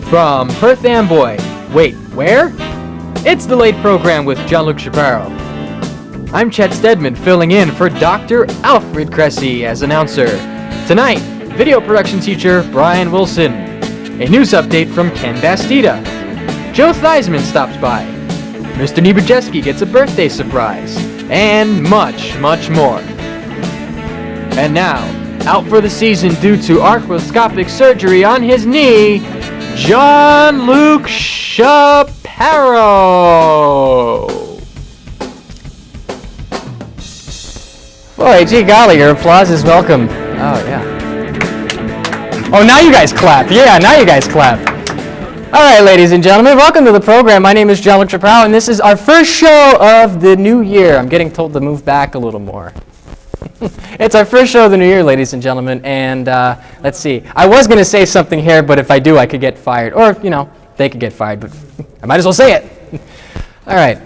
From Perth Amboy, wait, where? It's the Late Program with Johnluke Chaparro. I'm Chet Stedman filling in for Dr. Alfred Cressy as announcer. Tonight, video production teacher Brian Wilson. A news update from Ken Bastitda. Joe Theismann stops by. Mr. Niebo gets a birthday surprise. And much, much more. And now, out for the season due to arthroscopic surgery on his knee, Johnluke Chaparro! Boy, gee golly, your applause is welcome. Oh, yeah. Oh, now you guys clap. Yeah, now you guys clap. All right, ladies and gentlemen, welcome to the program. My name is Johnluke Chaparro, and this is our first show of the new year. I'm getting told to move back a little more. It's our first show of the new year, ladies and gentlemen, and let's see. I was going to say something here, but if I do, I could get fired. Or, you know, they could get fired, but I might as well say it. All right.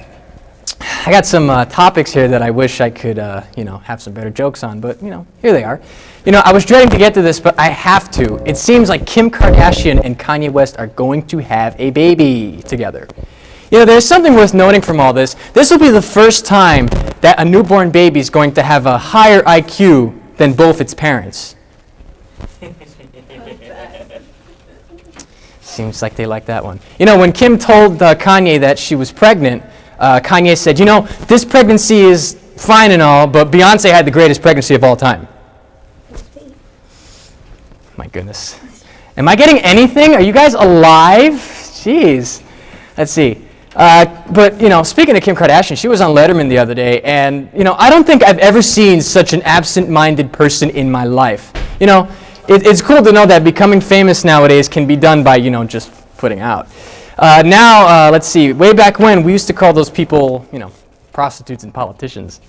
I got some topics here that I wish I could, have some better jokes on, but, here they are. I was dreading to get to this, but I have to. It seems like Kim Kardashian and Kanye West are going to have a baby together. There's something worth noting from all this. This will be the first time that a newborn baby is going to have a higher IQ than both its parents. Seems like they like that one. When Kim told Kanye that she was pregnant, Kanye said, this pregnancy is fine and all, but Beyonce had the greatest pregnancy of all time. My goodness. Am I getting anything? Are you guys alive? Jeez. Let's see. But speaking of Kim Kardashian, she was on Letterman the other day, and, I don't think I've ever seen such an absent-minded person in my life. It's cool to know that becoming famous nowadays can be done by, just putting out. Now, let's see, way back when, we used to call those people, prostitutes and politicians.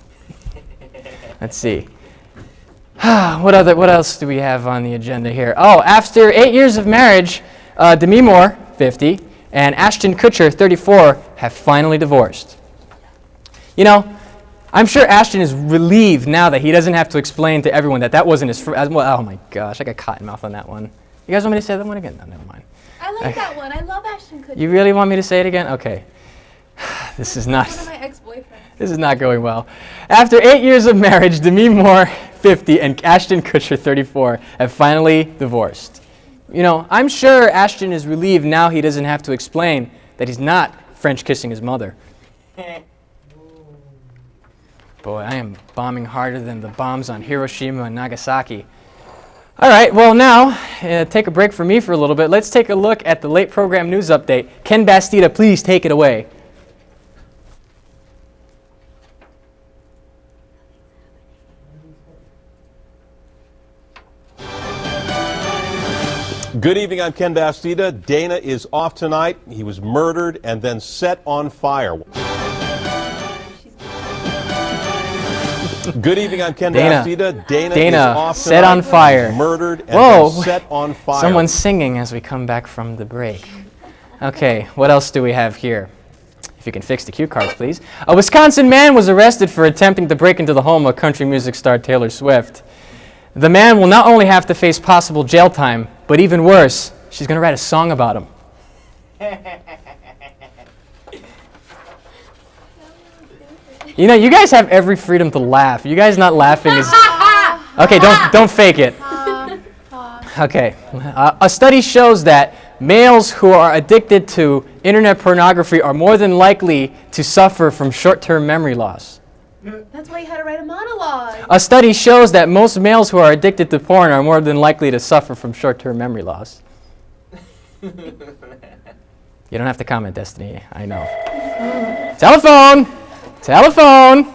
Let's see. What else do we have on the agenda here? Oh, after 8 years of marriage, Demi Moore, 50, and Ashton Kutcher, 34, have finally divorced. I'm sure Ashton is relieved now that he doesn't have to explain to everyone that wasn't his first. Well, oh my gosh, I got cotton mouth on that one. You guys want me to say that one again? No, never mind. I like that one. I love Ashton Kutcher. You really want me to say it again? Okay. This is not. One of my ex-boyfriends. This is not going well. After 8 years of marriage, Demi Moore, 50, and Ashton Kutcher, 34, have finally divorced. I'm sure Ashton is relieved now he doesn't have to explain that he's not French kissing his mother. Boy, I am bombing harder than the bombs on Hiroshima and Nagasaki. All right, well now, take a break from me for a little bit. Let's take a look at the late program news update. Ken Bastitda, please take it away. Good evening, I'm Ken Bastitda. Dana is off tonight. He was murdered and then set on fire. Good evening, I'm Ken Bastitda. Dana is off tonight. Set on fire. Murdered and then set on fire. Someone's singing as we come back from the break. Okay, what else do we have here? If you can fix the cue cards, please. A Wisconsin man was arrested for attempting to break into the home of country music star Taylor Swift. The man will not only have to face possible jail time, but even worse, she's going to write a song about him. You guys have every freedom to laugh. You guys not laughing is... Okay, don't fake it. Okay. A study shows that males who are addicted to internet pornography are more than likely to suffer from short-term memory loss. That's why you had to write a monologue. A study shows that most males who are addicted to porn are more than likely to suffer from short-term memory loss. You don't have to comment, Destiny. I know. Telephone! Telephone!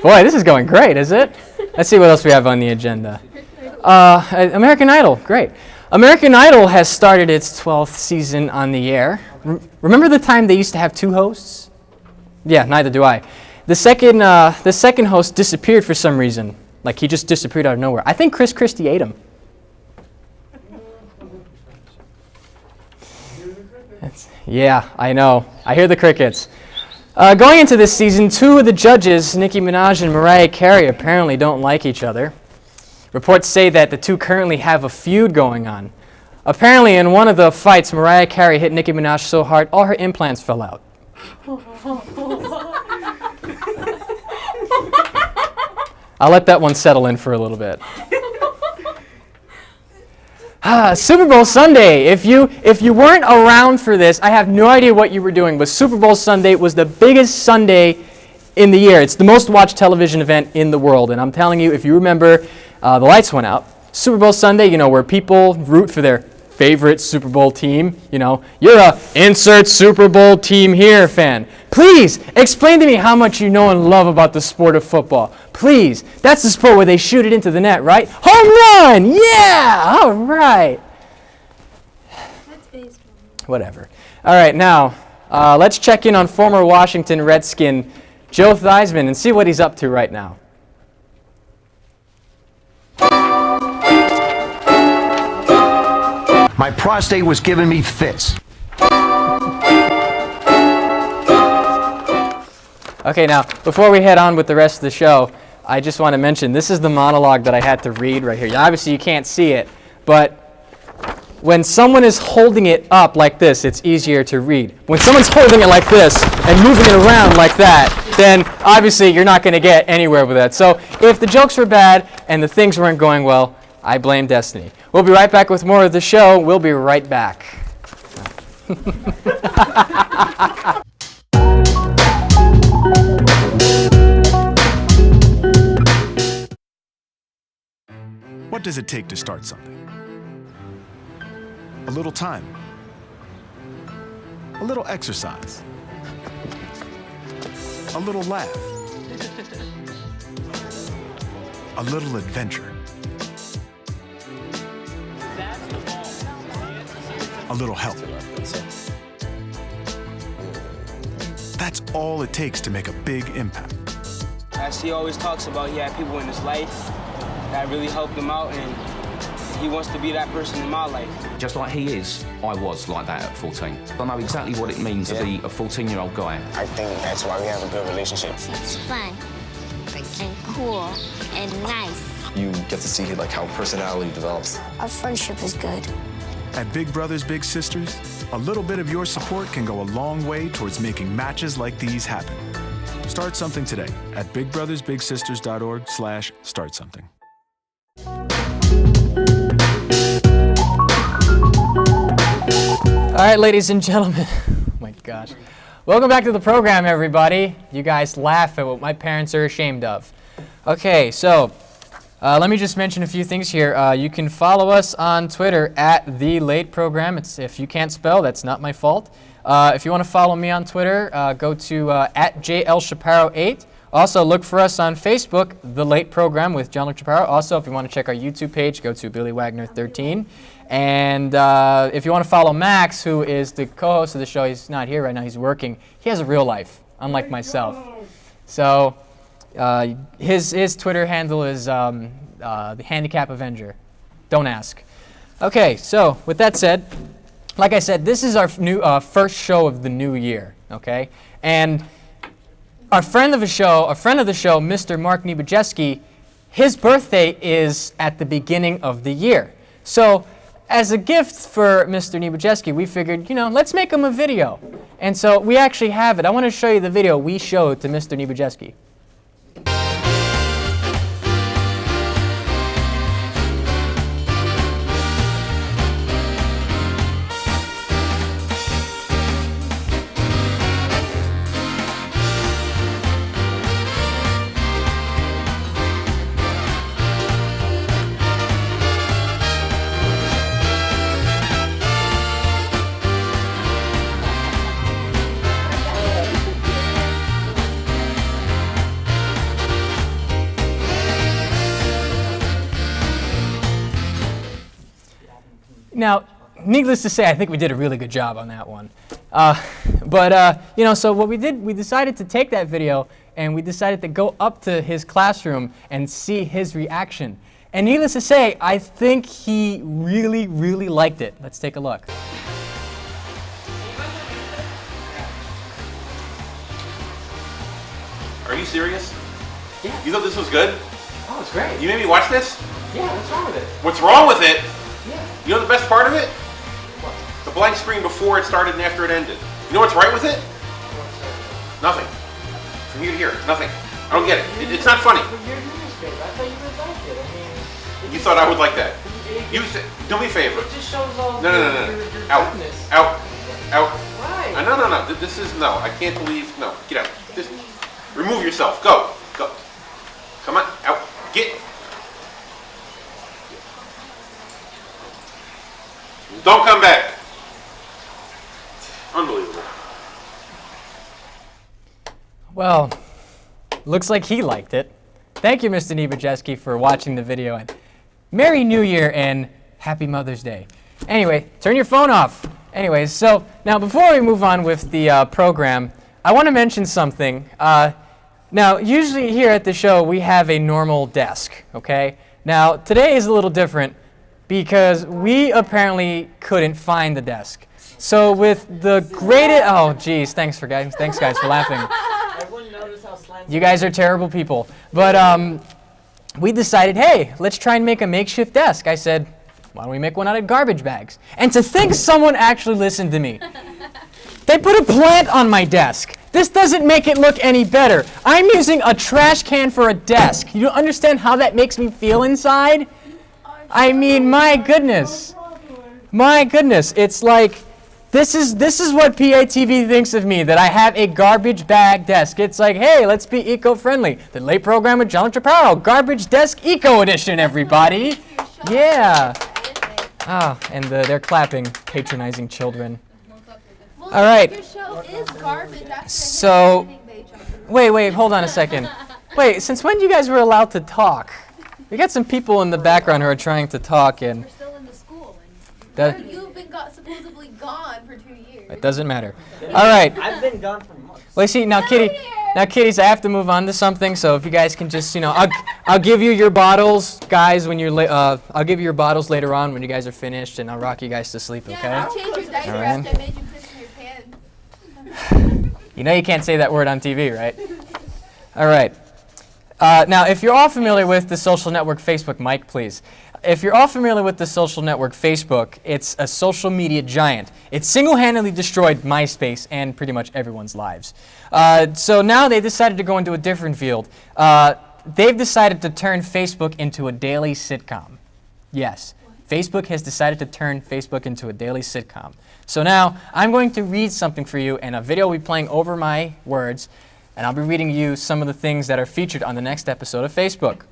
Boy, this is going great, is it? Let's see what else we have on the agenda. American Idol, great. American Idol has started its 12th season on the air. Remember the time they used to have two hosts? Yeah, neither do I. The second host disappeared for some reason. Like he just disappeared out of nowhere. I think Chris Christie ate him. Yeah, I know. I hear the crickets. Going into this season, two of the judges, Nicki Minaj and Mariah Carey, apparently don't like each other. Reports say that the two currently have a feud going on. Apparently, in one of the fights, Mariah Carey hit Nicki Minaj so hard, all her implants fell out. I'll let that one settle in for a little bit. Super Bowl Sunday. If you weren't around for this, I have no idea what you were doing, but Super Bowl Sunday was the biggest Sunday in the year. It's the most watched television event in the world, and I'm telling you, if you remember, the lights went out. Super Bowl Sunday, you know, where people root for their favorite Super Bowl team. You know, you're a insert Super Bowl team here fan. Please explain to me how much you know and love about the sport of football. Please. That's the sport where they shoot it into the net, right? Home run! Yeah! All right. That's baseball. Whatever. All right, now, let's check in on former Washington Redskin Joe Theismann and see what he's up to right now. My prostate was giving me fits. Okay, now, before we head on with the rest of the show, I just want to mention, this is the monologue that I had to read right here. Obviously, you can't see it, but when someone is holding it up like this, it's easier to read. When someone's holding it like this and moving it around like that, then obviously you're not going to get anywhere with that. So if the jokes were bad and the things weren't going well, I blame destiny. We'll be right back with more of the show. We'll be right back. What does it take to start something? A little time. A little exercise. A little laugh. A little adventure. A little help. That's all it takes to make a big impact. As he always talks about, he had people in his life that really helped him out, and he wants to be that person in my life. Just like he is, I was like that at 14. I know exactly what it means to be a 14-year-old guy. I think that's why we have a good relationship. It's fun and cool and nice. You get to see like how personality develops. Our friendship is good. At Big Brothers Big Sisters, a little bit of your support can go a long way towards making matches like these happen. Start something today at bigbrothersbigsisters.org/startsomething. All right, ladies and gentlemen. Oh my gosh. Welcome back to the program, everybody. You guys laugh at what my parents are ashamed of. Okay, so let me just mention a few things here. You can follow us on Twitter at The Late Program. If you can't spell, that's not my fault. If you want to follow me on Twitter, go to at JLChaparro8. Also, look for us on Facebook, The Late Program with Johnluke Chaparro. Also, if you want to check our YouTube page, go to Billy Wagner 13. And if you want to follow Max, who is the co-host of the show, he's not here right now, he's working. He has a real life, unlike myself. So his Twitter handle is the Handicap Avenger. Don't ask. Okay, so with that said, like I said, this is our new first show of the new year, okay? And our friend of the show, Mr. Mark Niebo, his birthday is at the beginning of the year. So as a gift for Mr. Niebo, we figured, you know, let's make him a video. And so we actually have it. I want to show you the video we showed to Mr. Niebo. Now, needless to say, I think we did a really good job on that one. You know, so what we did, we decided to take that video and we decided to go up to his classroom and see his reaction. And needless to say, I think he really, really liked it. Let's take a look. Are you serious? Yeah. You thought this was good? Oh, it's great. You made me watch this? Yeah, what's wrong with it? What's wrong with it? Yeah. You know the best part of it? The blank screen before it started and after it ended. You know what's right with it? Nothing. From here to here, nothing. I don't get it. It's not funny. You thought I would like that. Do me a favor. It just shows all No. your Out. goodness. Out. Why? No. This is, no. I can't believe, no. Get out. Just remove yourself. Go. Come on. Out. Get. Don't come back. Unbelievable. Well, looks like he liked it. Thank you, Mr. Niebo, for watching the video. And Merry New Year and Happy Mother's Day. Anyway, turn your phone off. Anyways, so now before we move on with the program, I want to mention something. Now, usually here at the show, we have a normal desk, okay? Now, today is a little different because we apparently couldn't find the desk. So with the greatest, oh geez, thanks guys for laughing. You guys are terrible people. But we decided, hey, let's try and make a makeshift desk. I said, why don't we make one out of garbage bags? And to think someone actually listened to me. They put a plant on my desk. This doesn't make it look any better. I'm using a trash can for a desk. You don't understand how that makes me feel inside? I mean, my goodness. My goodness. It's like, this is what PATV thinks of me, that I have a garbage bag desk. It's like, hey, let's be eco-friendly. The late program with Johnluke Chaparro, Garbage Desk Eco Edition, everybody. Yeah. Oh, and they're clapping, patronizing children. All right. Your show is garbage. So, wait, hold on a second. Wait, since when you guys were allowed to talk? We got some people in the background who are trying to talk, and We're still in the school. that, You've been supposedly gone for 2 years. it doesn't matter. All right. I've been gone for months. Well, see, now, Kitties, I have to move on to something. So if you guys can just, I'll give you your bottles, guys, when you're I'll give you your bottles later on when you guys are finished, and I'll rock you guys to sleep. Okay? Yeah, I'll change your diaper All right. after I made you piss in your pants. You know you can't say that word on TV, right? All right. Now, if you're all familiar with the social network Facebook, Mike, please. If you're all familiar with the social network Facebook, it's a social media giant. It single-handedly destroyed MySpace and pretty much everyone's lives. So now they decided to go into a different field. They've decided to turn Facebook into a daily sitcom. Yes, Facebook has decided to turn Facebook into a daily sitcom. So now I'm going to read something for you, and a video will be playing over my words, and I'll be reading you some of the things that are featured on the next episode of Facebook.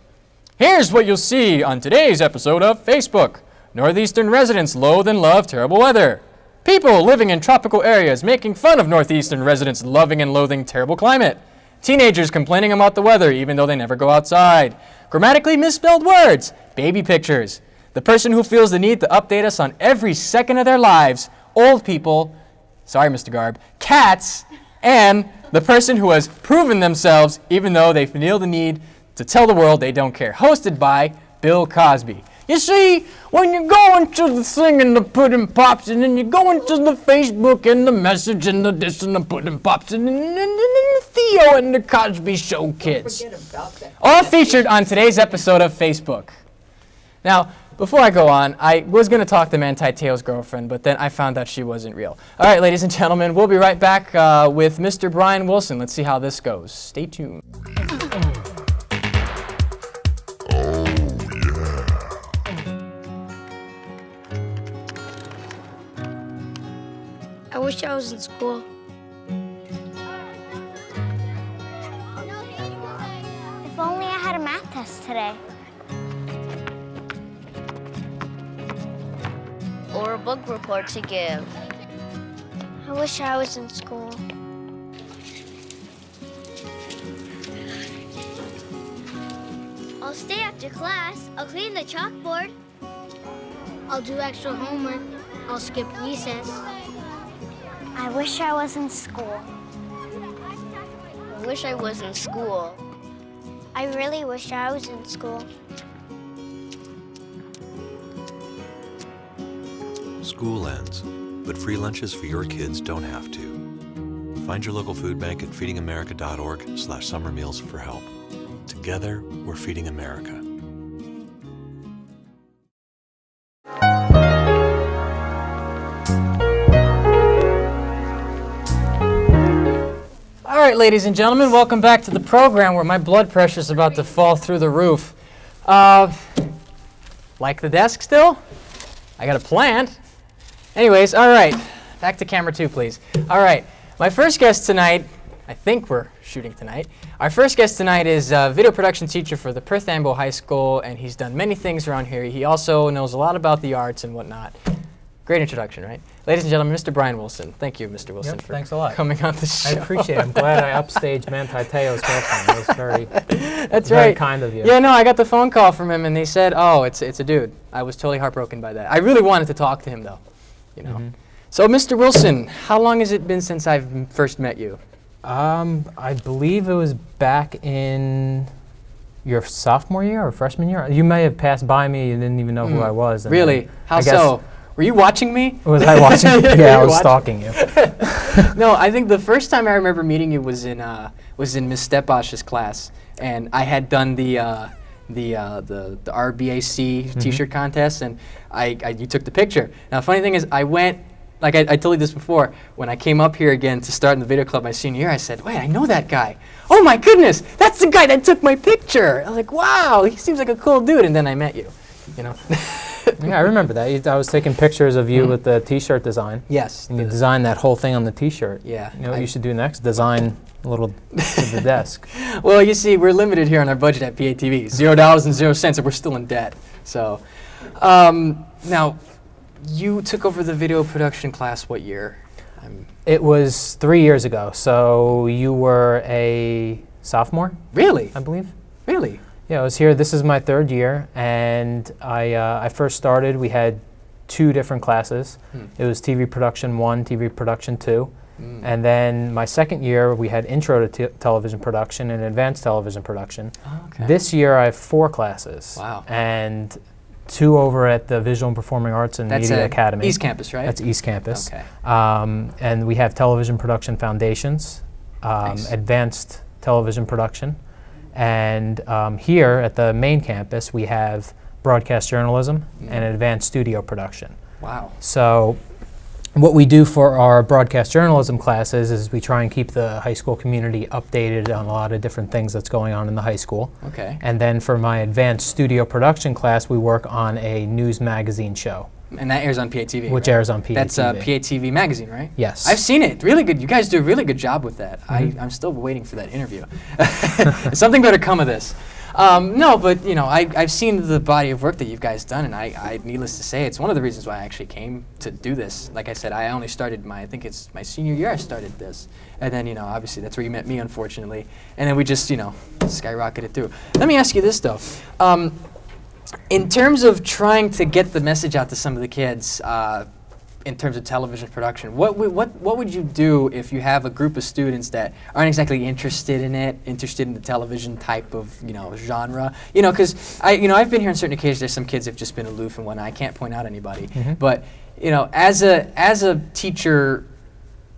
Here's what you'll see on today's episode of Facebook. Northeastern residents loathe and love terrible weather. People living in tropical areas making fun of Northeastern residents loving and loathing terrible climate. Teenagers complaining about the weather even though they never go outside. Grammatically misspelled words. Baby pictures. The person who feels the need to update us on every second of their lives. Old people. Sorry, Mr. Garb. Cats. And the person who has proven themselves even though they feel the need to tell the world they don't care. Hosted by Bill Cosby. You see, when you go into the thing and the pudding pops, and then you go into the Facebook and the message and the this and the pudding pops, and then the Theo and the Cosby Show kids. All featured on today's episode of Facebook. Now, before I go on, I was going to talk to Manti Te'o's girlfriend, but then I found out she wasn't real. All right, ladies and gentlemen, we'll be right back with Mr. Brian Wilson. Let's see how this goes. Stay tuned. I wish I was in school. If only I had a math test today. Or a book report to give. I wish I was in school. I'll stay after class. I'll clean the chalkboard. I'll do extra homework. I'll skip recess. I wish I was in school. I wish I was in school. I really wish I was in school. School ends, but free lunches for your kids don't have to. Find your local food bank at feedingamerica.org/summer meals for help. Together, we're feeding America. right, ladies and gentlemen, welcome back to the program where my blood pressure is about to fall through the roof. Like the desk still? I got a plant. Anyways, all right, back to camera 2, please. All right, my first guest tonight, I think we're shooting tonight. Our first guest tonight is a video production teacher for the Perth Ambo High School, and he's done many things around here. He also knows a lot about the arts and whatnot. Great introduction, right? Ladies and gentlemen, Mr. Brian Wilson. Thank you, Mr. Wilson, for thanks a lot. coming on the show. I appreciate it. I'm glad I upstaged Manti Te'o's girlfriend. It was very, That's very right. kind of you. Yeah, no, I got the phone call from him, and they said, "Oh, it's a dude." I was totally heartbroken by that. I really wanted to talk to him, though. You know. So, Mr. Wilson, how long has it been since I've first met you? I believe it was back in your sophomore year or freshman year. You may have passed by me and didn't even know who I was. Really? How so? Were you watching me? Was I watching you? Yeah, I was stalking you. No, I think the first time I remember meeting you was in Miss Steposh's class, and I had done the RBAC T-shirt contest, and you took the picture. Now, the funny thing is, I went. Like I told you this before, when I came up here again to start in the video club my senior year, I said, wait, I know that guy. Oh my goodness, that's the guy that took my picture. I was like, wow, he seems like a cool dude, and then I met you, you know. Yeah, I remember that. I was taking pictures of you with the T-shirt design. Yes. And you designed that whole thing on the T-shirt. Yeah. You know what you should do next? Design a little to the desk. Well, you see, we're limited here on our budget at PATV. $0.00, and we're still in debt. So, now, you took over the video production class what year? It was 3 years ago. So you were a sophomore? Really? I believe. Really? Yeah, I was here. This is my 3rd year, and I first started. We had 2 different classes. It was TV Production 1, TV Production 2. And then my 2nd year, we had Intro to Television Production and Advanced Television Production. Oh, okay. This year, I have 4 classes. Wow. And 2 over at the Visual and Performing Arts and Media Academy. East Campus, right? That's East Campus. Okay. And we have Television Production Foundations, Nice. Advanced Television Production. And here at the main campus, we have Broadcast Journalism and Advanced Studio Production. Wow. So what we do for our broadcast journalism classes is we try and keep the high school community updated on a lot of different things that's going on in the high school. Okay. And then for my advanced studio production class, we work on a news magazine show. And that airs on PATV, Which right? airs on PATV. That's PATV magazine, right? Yes. I've seen it. Really good. You guys do a really good job with that. I'm still waiting for that interview. Something better come of this. No, but you know, I've seen the body of work that you guys done, and I needless to say, it's one of the reasons why I actually came to do this. Like I said, I only started I think it's my senior year I started this, and then you know, obviously that's where you met me, unfortunately, and then we just skyrocketed through. Let me ask you this though. In terms of trying to get the message out to some of the kids, in terms of television production, what would you do if you have a group of students that aren't exactly interested in the television type of genre? Because I've been here on certain occasions. There's some kids that have just been aloof and whatnot. I can't point out anybody, but as a teacher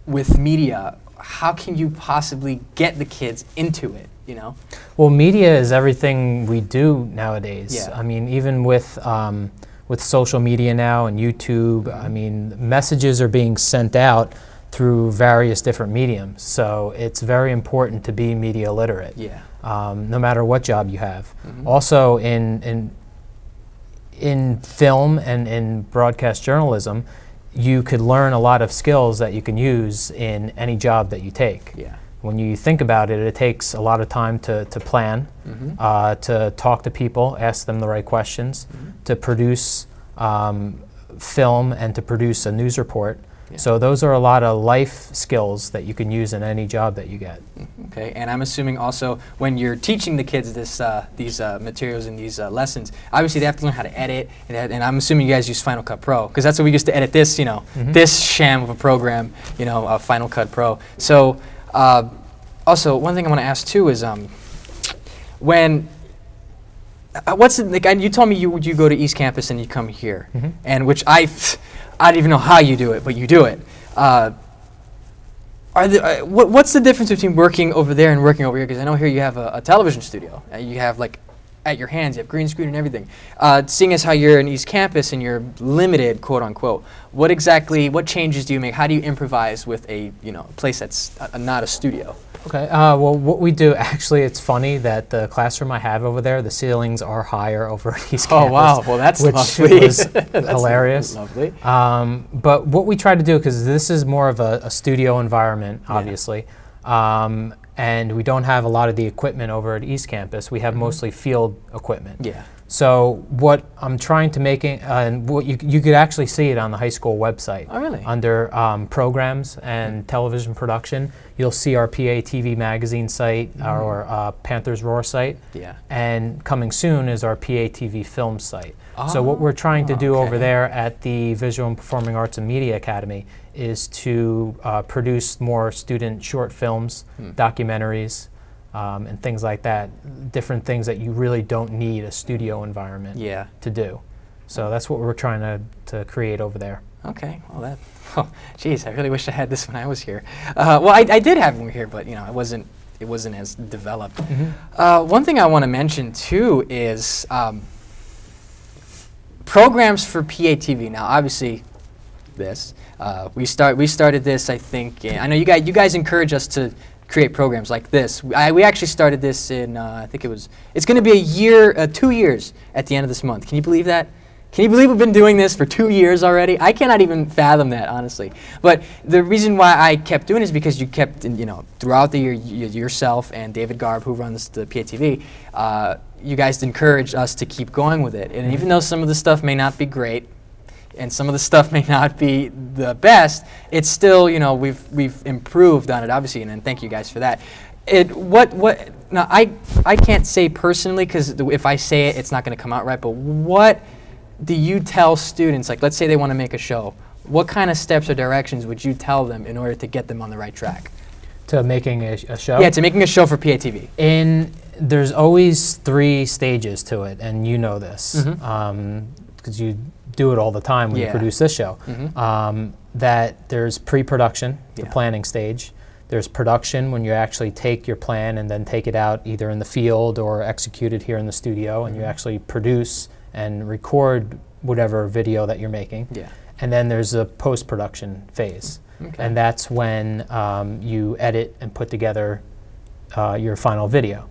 with media, how can you possibly get the kids into it? Well, media is everything we do nowadays. Yeah. I mean, even with social media now and YouTube, I mean, messages are being sent out through various different mediums. So it's very important to be media literate. Yeah. No matter what job you have. Also, in film and in broadcast journalism, you could learn a lot of skills that you can use in any job that you take. Yeah. When you think about it, it takes a lot of time to plan, to talk to people, ask them the right questions, to produce film and to produce a news report. Yeah. So those are a lot of life skills that you can use in any job that you get. Okay, and I'm assuming also when you're teaching the kids these materials and these lessons, obviously they have to learn how to edit, and I'm assuming you guys use Final Cut Pro, because that's what we used to edit this, this sham of a program, Final Cut Pro. So. Also, one thing I want to ask too is, when what's it, like? You told me you go to East Campus and you come here, and which I don't even know how you do it, but you do it. What's the difference between working over there and working over here? Because I know here you have a television studio. You have like at your hands. You have green screen and everything. Seeing as how you're in East Campus and you're limited, quote unquote, what changes do you make? How do you improvise with a place that's not a studio? Okay. Well, what we do, actually, it's funny that the classroom I have over there, the ceilings are higher over at East Campus. Oh wow! Well, that's which lovely. was That's hilarious. Lovely. But what we try to do, because this is more of a studio environment, obviously, and we don't have a lot of the equipment over at East Campus. We have mostly field equipment. Yeah. So what I'm trying to make, and what you could actually see it on the high school website. Oh, really? Under programs and television production, you'll see our PATV magazine site, our Panthers Roar site, and coming soon is our PATV film site. So what we're trying to do over there at the Visual and Performing Arts and Media Academy is to produce more student short films, documentaries, and things like that, different things that you really don't need a studio environment to do. So that's what we're trying to create over there. Okay, well geez, I really wish I had this when I was here. Well, I did have one here, but it wasn't as developed. One thing I want to mention too is programs for PATV. Now, obviously, we started this. I think I know you guys encourage us to create programs like this. We actually started this in I think it's going to be 2 years at the end of this month. Can you believe that? Can you believe we've been doing this for 2 years already? I cannot even fathom that, honestly. But the reason why I kept doing it is because you kept, throughout the year, yourself and David Garb, who runs the PATV, you guys encouraged us to keep going with it. And even though some of the stuff may not be great, and some of the stuff may not be the best, it's still, we've improved on it, obviously, and thank you guys for that. Now, I can't say personally, because if I say it, it's not going to come out right, but what do you tell students, like let's say they want to make a show, what kind of steps or directions would you tell them in order to get them on the right track? To making a show? Yeah, to making a show for PATV. There's always 3 stages to it, and you know this, because you do it all the time when you produce this show. That there's pre-production, the planning stage. There's production, when you actually take your plan and then take it out either in the field or execute it here in the studio, and you actually produce and record whatever video that you're making. And then there's a post-production phase. And that's when you edit and put together your final video.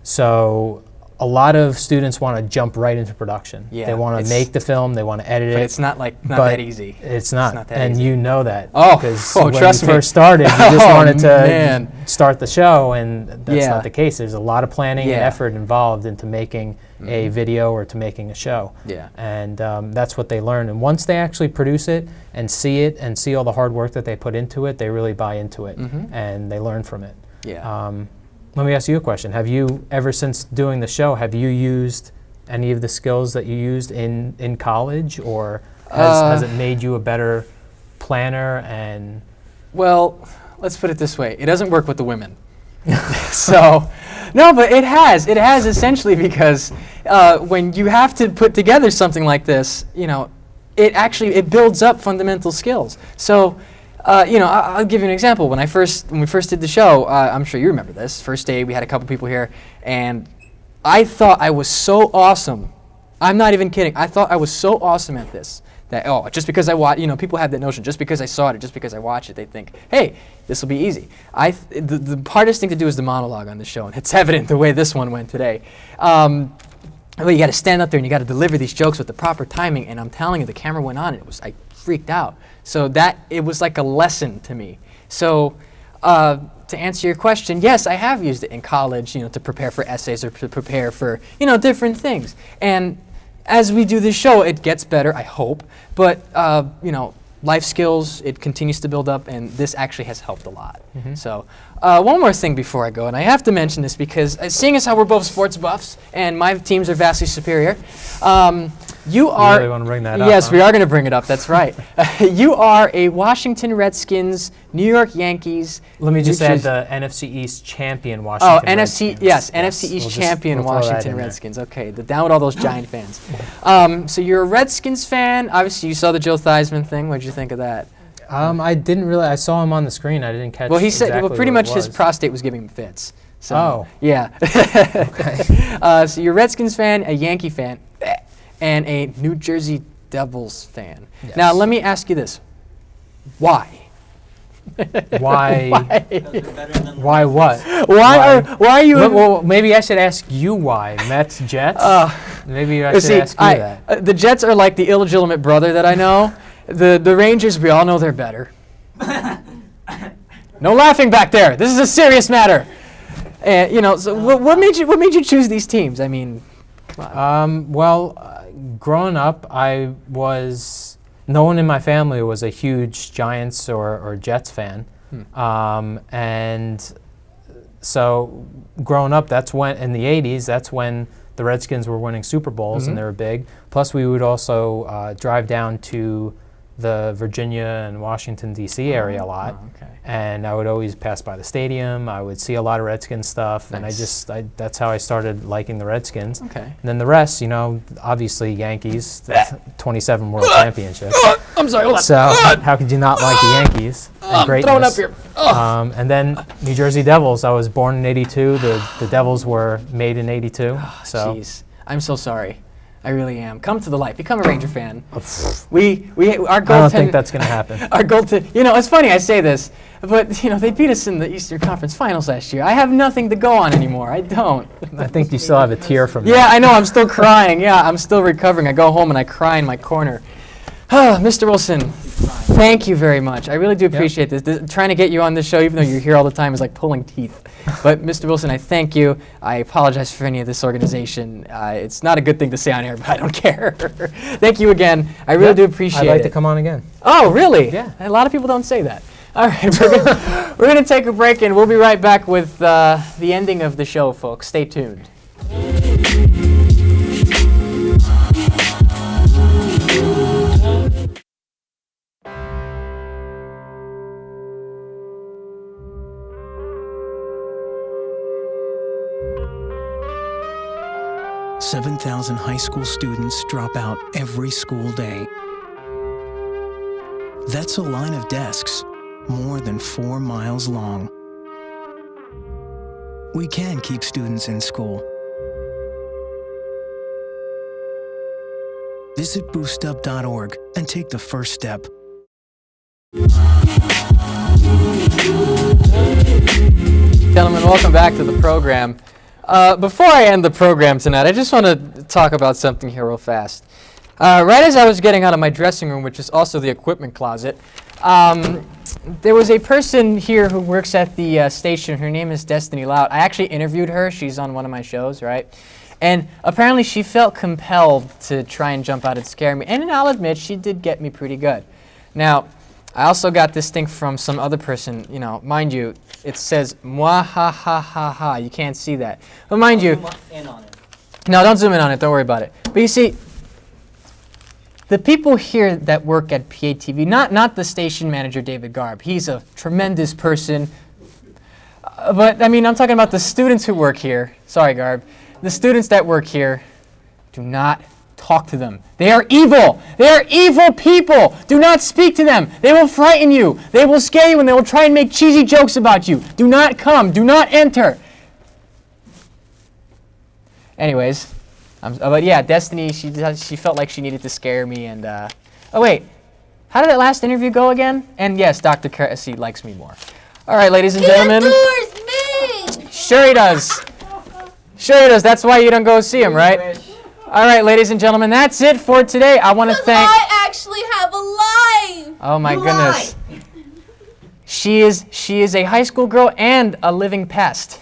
So a lot of students want to jump right into production. They want to make the film, they want to edit it. But it's not that easy. It's not that and easy. You know that. Because when trust you me. first started, you just wanted to man. start the show, and that's not the case. There's a lot of planning and effort involved into making a video or to making a show. And that's what they learn. And once they actually produce it and see all the hard work that they put into it, they really buy into it and they learn from it. Let me ask you a question. Have you, ever since doing the show, have you used any of the skills that you used in college, or has it made you a better planner? And well, let's put it this way. It doesn't work with the women. So, no, but it has. It has essentially because when you have to put together something like this, it builds up fundamental skills. So, I'll give you an example. When we first did the show, I'm sure you remember this. First day, we had a couple people here, and I thought I was so awesome. I'm not even kidding. I thought I was so awesome at this that just because I watch, people have that notion. Just because I saw it, just because I watch it, they think, hey, this will be easy. The hardest thing to do is the monologue on the show, and it's evident the way this one went today. Well, you got to stand up there and you got to deliver these jokes with the proper timing. And I'm telling you, the camera went on, and I freaked out. So it was like a lesson to me. So to answer your question, yes, I have used it in college, to prepare for essays or to prepare for, different things. And as we do this show, it gets better, I hope. But, life skills, it continues to build up, and this actually has helped a lot. So one more thing before I go, and I have to mention this because seeing as how we're both sports buffs and my teams are vastly superior, you are... really want to bring that up? Yes, we are going to bring it up, that's right. You are a Washington Redskins, New York Yankees... Let me just add the NFC East champion Washington Redskins. NFC East champion Washington Redskins. Okay, down with all those Giant fans. So you're a Redskins fan. Obviously, you saw the Joe Theismann thing. What did you think of that? I didn't really. I saw him on the screen. I didn't catch. Well, he said exactly pretty much what it his prostate was giving him fits. So, yeah. So you're a Redskins fan, a Yankee fan, and a New Jersey Devils fan. Yes. Now, let me ask you this. Why? Why? Why what? Why are you? Well, maybe I should ask you why. Mets, Jets? Maybe I should ask you that. The Jets are like the illegitimate brother that I know. The Rangers, we all know they're better. No laughing back there. This is a serious matter. And you know, so what made you choose these teams? I mean, growing up, no one in my family was a huge Giants or Jets fan, and so growing up, that's when in the '80s, that's when the Redskins were winning Super Bowls and they were big. Plus, we would also drive down to the Virginia and Washington, D.C. area a lot. And I would always pass by the stadium. I would see a lot of Redskins stuff, and that's how I started liking the Redskins. And then the rest, you know, obviously Yankees, 27 World Championships. I'm sorry, hold on. So how could you not like the Yankees? I'm throwing up here. And then New Jersey Devils. I was born in '82. The Devils were made in '82. So jeez, I'm so sorry. I really am. Come to the light. Become a Ranger fan. Our goaltender. I don't think that's going to happen. Our goaltender. You know, it's funny I say this, but you know they beat us in the Eastern Conference Finals last year. I have nothing to go on anymore. I don't. I think you still have a tear from that. Yeah, I know. I'm still crying. Yeah, I'm still recovering. I go home and I cry in my corner. Mr. Wilson, thank you very much. I really do appreciate this. Trying to get you on this show, even though you're here all the time, is like pulling teeth. But Mr. Wilson, I thank you. I apologize for any of this organization. It's not a good thing to say on air, but I don't care. Thank you again. I really do appreciate it. I'd like to come on again. Oh, really? Yeah. A lot of people don't say that. All right, we're gonna take a break, and we'll be right back with the ending of the show, folks. Stay tuned. 7,000 high school students drop out every school day. That's a line of desks more than 4 miles long. We can keep students in school. Visit boostup.org and take the first step. Gentlemen, welcome back to the program. Before I end the program tonight, I just want to talk about something here real fast. Right as I was getting out of my dressing room, which is also the equipment closet, there was a person here who works at the station. Her name is Destiny Loud. I actually interviewed her. She's on one of my shows, right? And apparently she felt compelled to try and jump out and scare me. And I'll admit, she did get me pretty good. Now, I also got this thing from some other person. You know, mind you, it says "moi ha ha ha ha." You can't see that, but mind you, no, don't zoom in on it. Don't worry about it. But you see, the people here that work at PATV, not the station manager David Garb. He's a tremendous person. But I mean, I'm talking about the students who work here. Sorry, Garb. The students that work here, do not talk to them. They are evil. They are evil people. Do not speak to them. They will frighten you. They will scare you, and they will try and make cheesy jokes about you. Do not come. Do not enter. Anyways, but yeah, Destiny, she felt like she needed to scare me. And oh wait, how did that last interview go again? And yes, Dr. Cressy likes me more. All right, ladies and gentlemen. He adores me. Sure he does. Sure he does. That's why you don't go see him, right? All right, ladies and gentlemen, that's it for today. I want to thank... I actually have a life. Oh, my goodness. She is a high school girl and a living pest.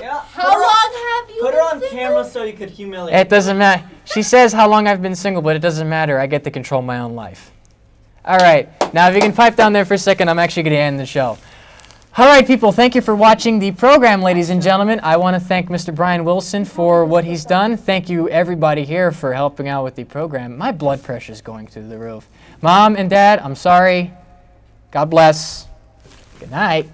Yeah. How long have you Put her on been camera so you could humiliate It doesn't matter. She says how long I've been single, but it doesn't matter. I get to control my own life. All right. Now, if you can pipe down there for a second, I'm actually going to end the show. All right, people, thank you for watching the program, ladies and gentlemen. I want to thank Mr. Brian Wilson for what he's done. Thank you, everybody here, for helping out with the program. My blood pressure is going through the roof. Mom and Dad, I'm sorry. God bless. Good night.